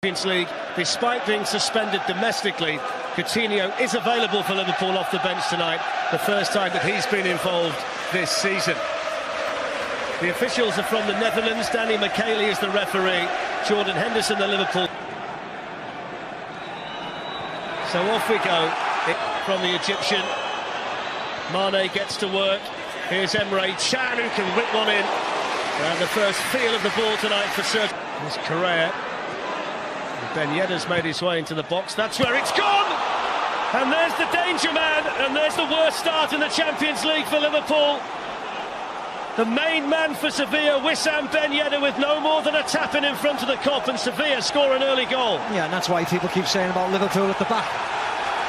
Champions League, despite being suspended domestically, Coutinho is available for Liverpool off the bench tonight, the first time that he's been involved this season. The officials are from the Netherlands. Danny McKaylee is the referee. Jordan Henderson, the Liverpool. So off we go from the Egyptian. Mane gets to work. Here's Emre Can, who can whip one in. And the first feel of the ball tonight for Sergio. Here's Correa. Ben Yedder's made his way into the box. That's where it's gone! And there's the danger man, and there's the worst start in the Champions League for Liverpool. The main man for Sevilla, Wissam Ben Yedder, with no more than a tap-in front of the Kop, and Sevilla score an early goal. Yeah, and that's why people keep saying about Liverpool at the back.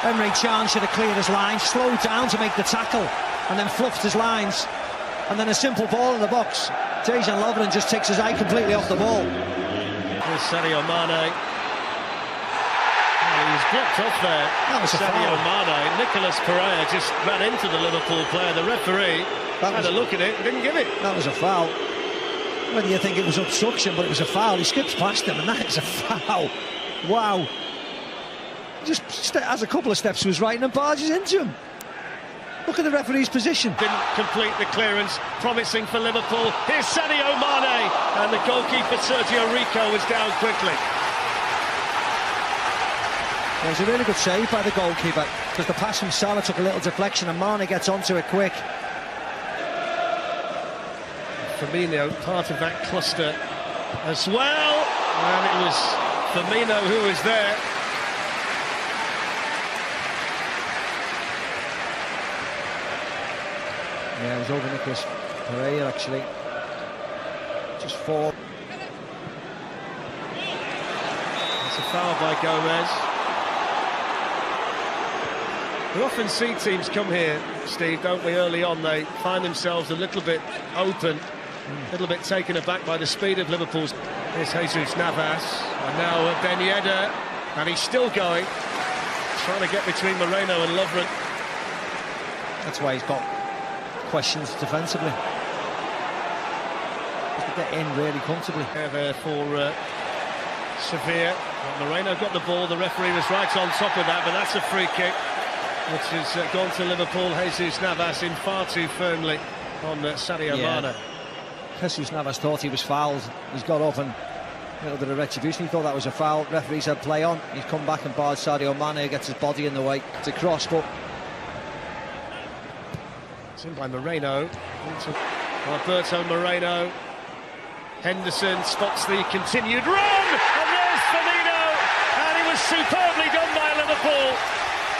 Emre Can should have cleared his lines, slowed down to make the tackle, and then fluffed his lines. And then a simple ball in the box. Dejan Lovren just takes his eye completely off the ball. Here's Sadio Mane. He was blocked off there. That was Sadio Mane. Nicolas Pereira just ran into the Liverpool player. The referee had a look at it and didn't give it. That was a foul. Whether you think it was obstruction, but it was a foul. He skips past him, and that is a foul. Wow. Just has a couple of steps to his right and then barges into him. Look at the referee's position. Didn't complete the clearance, promising for Liverpool. Here's Sadio Mane, and the goalkeeper Sergio Rico was down quickly. It was a really good save by the goalkeeper, because the pass from Salah took a little deflection and Mane gets onto it quick. Firmino, part of that cluster as well, and it was Firmino who was there. Yeah, it was over Nicolas Pereira, actually. Just four. It's a foul by Gomez. We often see teams come here, Steve, don't we, early on. They find themselves a little bit open, a little bit taken aback by the speed of Liverpool's. Here's Jesus Navas, and now Ben Yedder, and he's still going, trying to get between Moreno and Lovren. That's why he's got questions defensively. Just to get in really comfortably. There for Sevilla. Well, Moreno got the ball, the referee was right on top of that, but that's a free kick, which has gone to Liverpool. Jesus Navas in far too firmly on Sadio Mane. Jesus Navas thought he was fouled. He's got up and a little bit of retribution. He thought that was a foul. Referee said play on. He's come back and barred Sadio Mane, gets his body in the way to cross, but it's in by Moreno. Alberto Moreno. Henderson spots the continued run, and there's Firmino, and it was superbly done by Liverpool.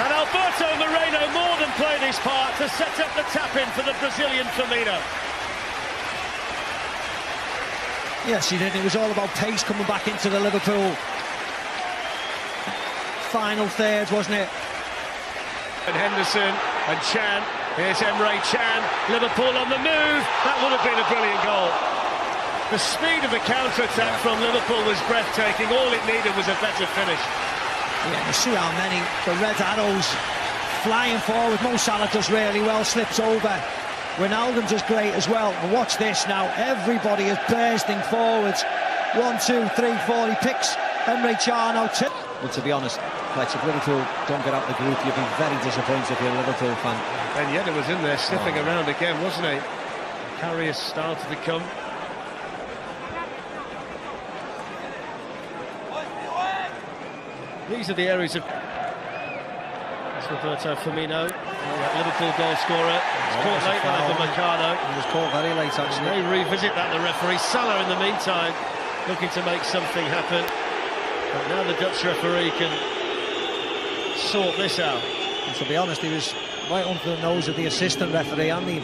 And Alberto Moreno more than played his part to set up the tap-in for the Brazilian Firmino. Yes, he did. It was all about pace coming back into the Liverpool final third, wasn't it? And Henderson and Can. Here's Emre Can. Liverpool on the move. That would have been a brilliant goal. The speed of the counter-attack from Liverpool was breathtaking. All it needed was a better finish. Yeah, you see how many, the red arrows flying forward. Mo Salah does really well, slips over. Ronaldo does great as well. And watch this now, everybody is bursting forwards. 1, 2, 3, 4, he picks Emre Can out. Well, to be honest, if Liverpool don't get out the group, you'll be very disappointed if you're a Liverpool fan. Ben Yedder was in there sniffing around again, wasn't he? Carriers started to come. These are the areas of... That's Roberto Firmino, Liverpool goal scorer. It's caught late by Upamecano. It was caught very late, actually. They revisit that, the referee. Salah, in the meantime, looking to make something happen. But now the Dutch referee can sort this out. And to be honest, he was right under the nose of the assistant referee and the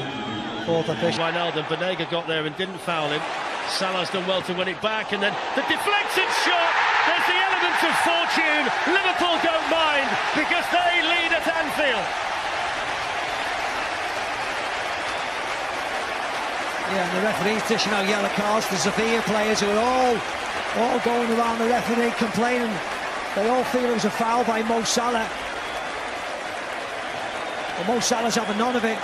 fourth official. Wijnaldum, Banega got there and didn't foul him. Salah's done well to win it back, and then the deflected shot. There's the element of fortune. Liverpool don't mind because they lead at Anfield. Yeah, and the referee's dishing out yellow cards to Sevilla players who are all going around the referee complaining. They all feel it was a foul by Mo Salah. But Mo Salah's having none of it.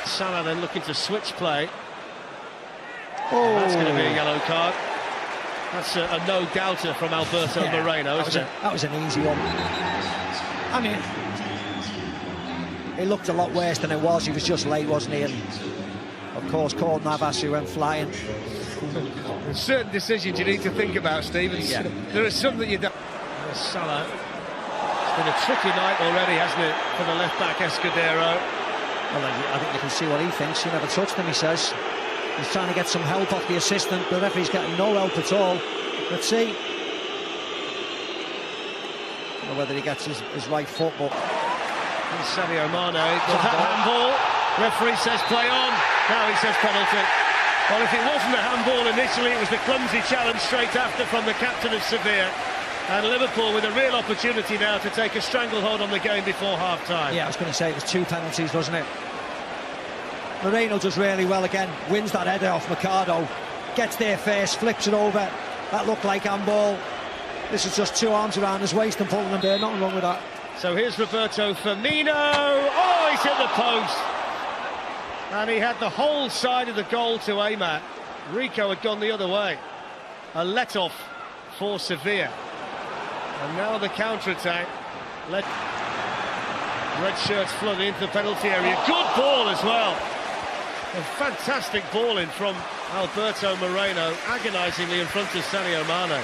Salah then looking to switch play. Oh, that's going to be a yellow card. That's a no-doubter from Alberto Moreno, isn't it? That was an easy one. I mean, it looked a lot worse than it was. He was just late, wasn't he? And of course, called Navas, who went flying. There's certain decisions you need to think about, Steve. Yeah. There is some that you don't. Salah. It's been a tricky night already, hasn't it, for the left-back Escudero? Well, I think you can see what he thinks. He never touched him, he says. He's trying to get some help off the assistant. The referee's getting no help at all. Let's see. I don't know whether he gets his right foot, but... And Sadio Mane, handball. Referee says play on. Now he says penalty. Well, if it wasn't a handball initially, it was the clumsy challenge straight after from the captain of Sevilla. And Liverpool with a real opportunity now to take a stranglehold on the game before half-time. Yeah, I was going to say it was 2 penalties, wasn't it? Moreno does really well again, wins that header off Mercado, gets there first, flips it over. That looked like handball. This is just 2 arms around his waist and pulling him there, nothing wrong with that. So here's Roberto Firmino. Oh, he's hit the post. And he had the whole side of the goal to aim at. Rico had gone the other way. A let-off for Sevilla. And now the counter-attack. Red shirts flooding into the penalty area. Good ball as well. A fantastic ball in from Alberto Moreno, agonisingly in front of Sadio Mane.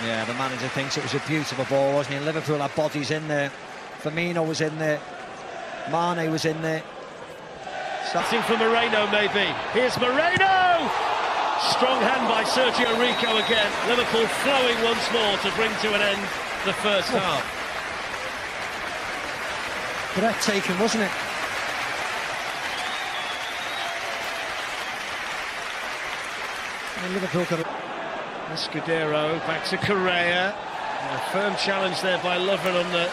Yeah, the manager thinks it was a beautiful ball, wasn't he? And Liverpool had bodies in there. Firmino was in there. Mane was in there. Starting for Moreno, maybe. Here's Moreno! Strong hand by Sergio Rico again. Liverpool flowing once more to bring to an end the first half. Breathtaking, wasn't it? And Liverpool got it. Escudero back to Correa. A firm challenge there by Lovren on the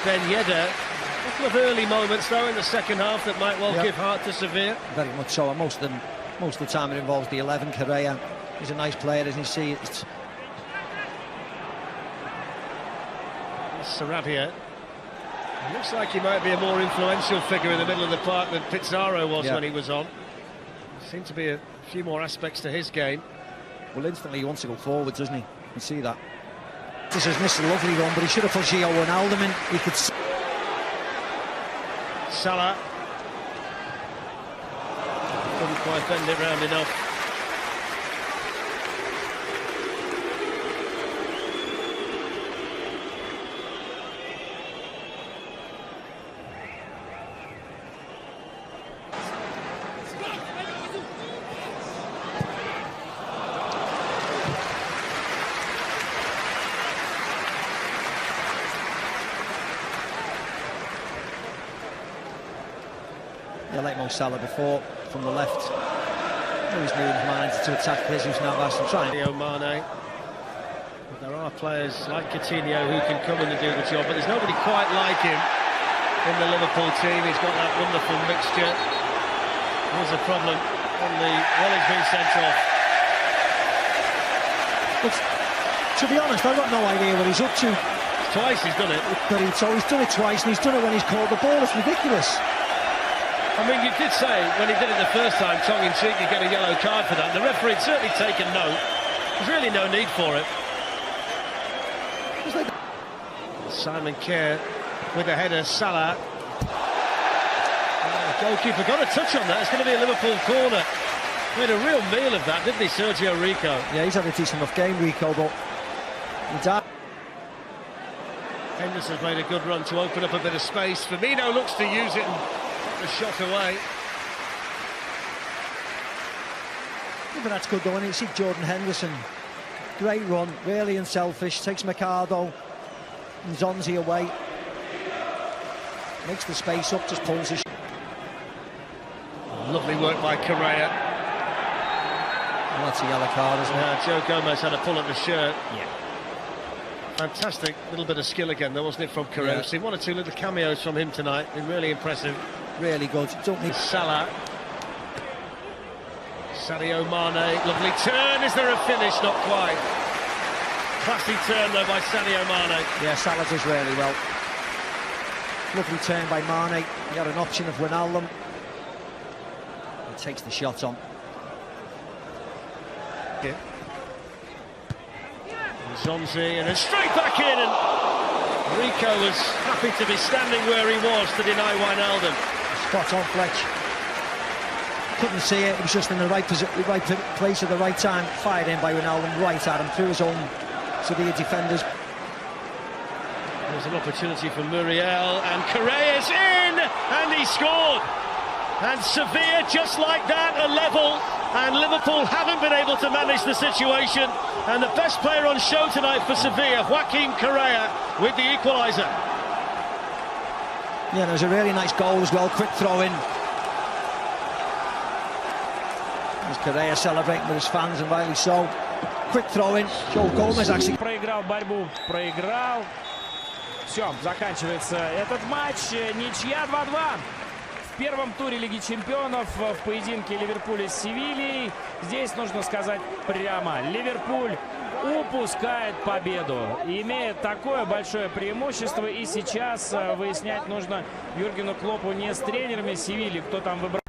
Ben Yedder. A couple of early moments though in the second half that might well give heart to Sevilla. Very much so. And most of the time it involves the 11. Correa. He's a nice player, isn't he? See, it's Sarabia. Looks like he might be a more influential figure in the middle of the park than Pizarro was when he was on. Seemed to be a few more aspects to his game. Well, instantly he wants to go forward, doesn't he? You can see that. This has missed a lovely run, but he should have put Gio Wijnaldum in. He could... Salah. Couldn't quite bend it round enough. Yeah, like Mo Salah before, from the left. He's moving his mind to attack Jesus Navas and trying. Sadio Mane. But there are players like Coutinho who can come in and do the job, but there's nobody quite like him in the Liverpool team. He's got that wonderful mixture. There's a problem on the... Well, he's been sent off. But, to be honest, I've got no idea what he's up to. Twice he's done it. But he's done it twice, and he's done it when he's caught the ball. It's ridiculous. I mean, you did say when he did it the first time, tongue-in-cheek, you get a yellow card for that. The referee had certainly taken note. There's really no need for it. Simon Kerr with a header, Salah. Goalkeeper got a touch on that. It's going to be a Liverpool corner. Made a real meal of that, didn't he, Sergio Rico? Yeah, he's had a decent enough game, Rico, but he died. Henderson's made a good run to open up a bit of space. Firmino looks to use it and the shot away. Yeah, but that's good though, and you see Jordan Henderson, great run, really unselfish, takes Mercado and Zonzi away, makes the space up, just pulls his... Lovely work by Correa. Well, that's a yellow card, isn't it? Joe Gomez had a pull at the shirt. Yeah. Fantastic little bit of skill again though, wasn't it, from Correa? Seen 1 or 2 little cameos from him tonight, been really impressive. Really good. Don't need... Salah. Sadio Mane, lovely turn. Is there a finish? Not quite. Classy turn though by Sadio Mane. Yeah, Salah does really well. Lovely turn by Mane. He had an option of Wijnaldum. He takes the shot on. Zonzi and then straight back in, and Rico was happy to be standing where he was to deny Wijnaldum. Spot on, Fletch. Couldn't see it. He was just in the right place at the right time. Fired in by Wijnaldum, right at him through his own Sevilla defenders. There's an opportunity for Muriel, and Correa's in, and he scored. And Sevilla, just like that, are level, and Liverpool haven't been able to manage the situation. And the best player on show tonight for Sevilla, Joaquin Correa, with the equaliser. Yeah, there was a really nice goal as well, quick throw-in. There's Correa celebrating with his fans, and rightly so. Quick throw-in. Joe Gomez actually проиграл борьбу, проиграл. Все, заканчивается этот матч. Ничья 2-2. В первом туре Лиги Чемпионов в поединке Ливерпуля с Севильей. Здесь нужно сказать прямо: Ливерпуль упускает победу, имеет такое большое преимущество. И сейчас выяснять нужно Юргену Клоппу не с тренерами Севильи, кто там выбрал.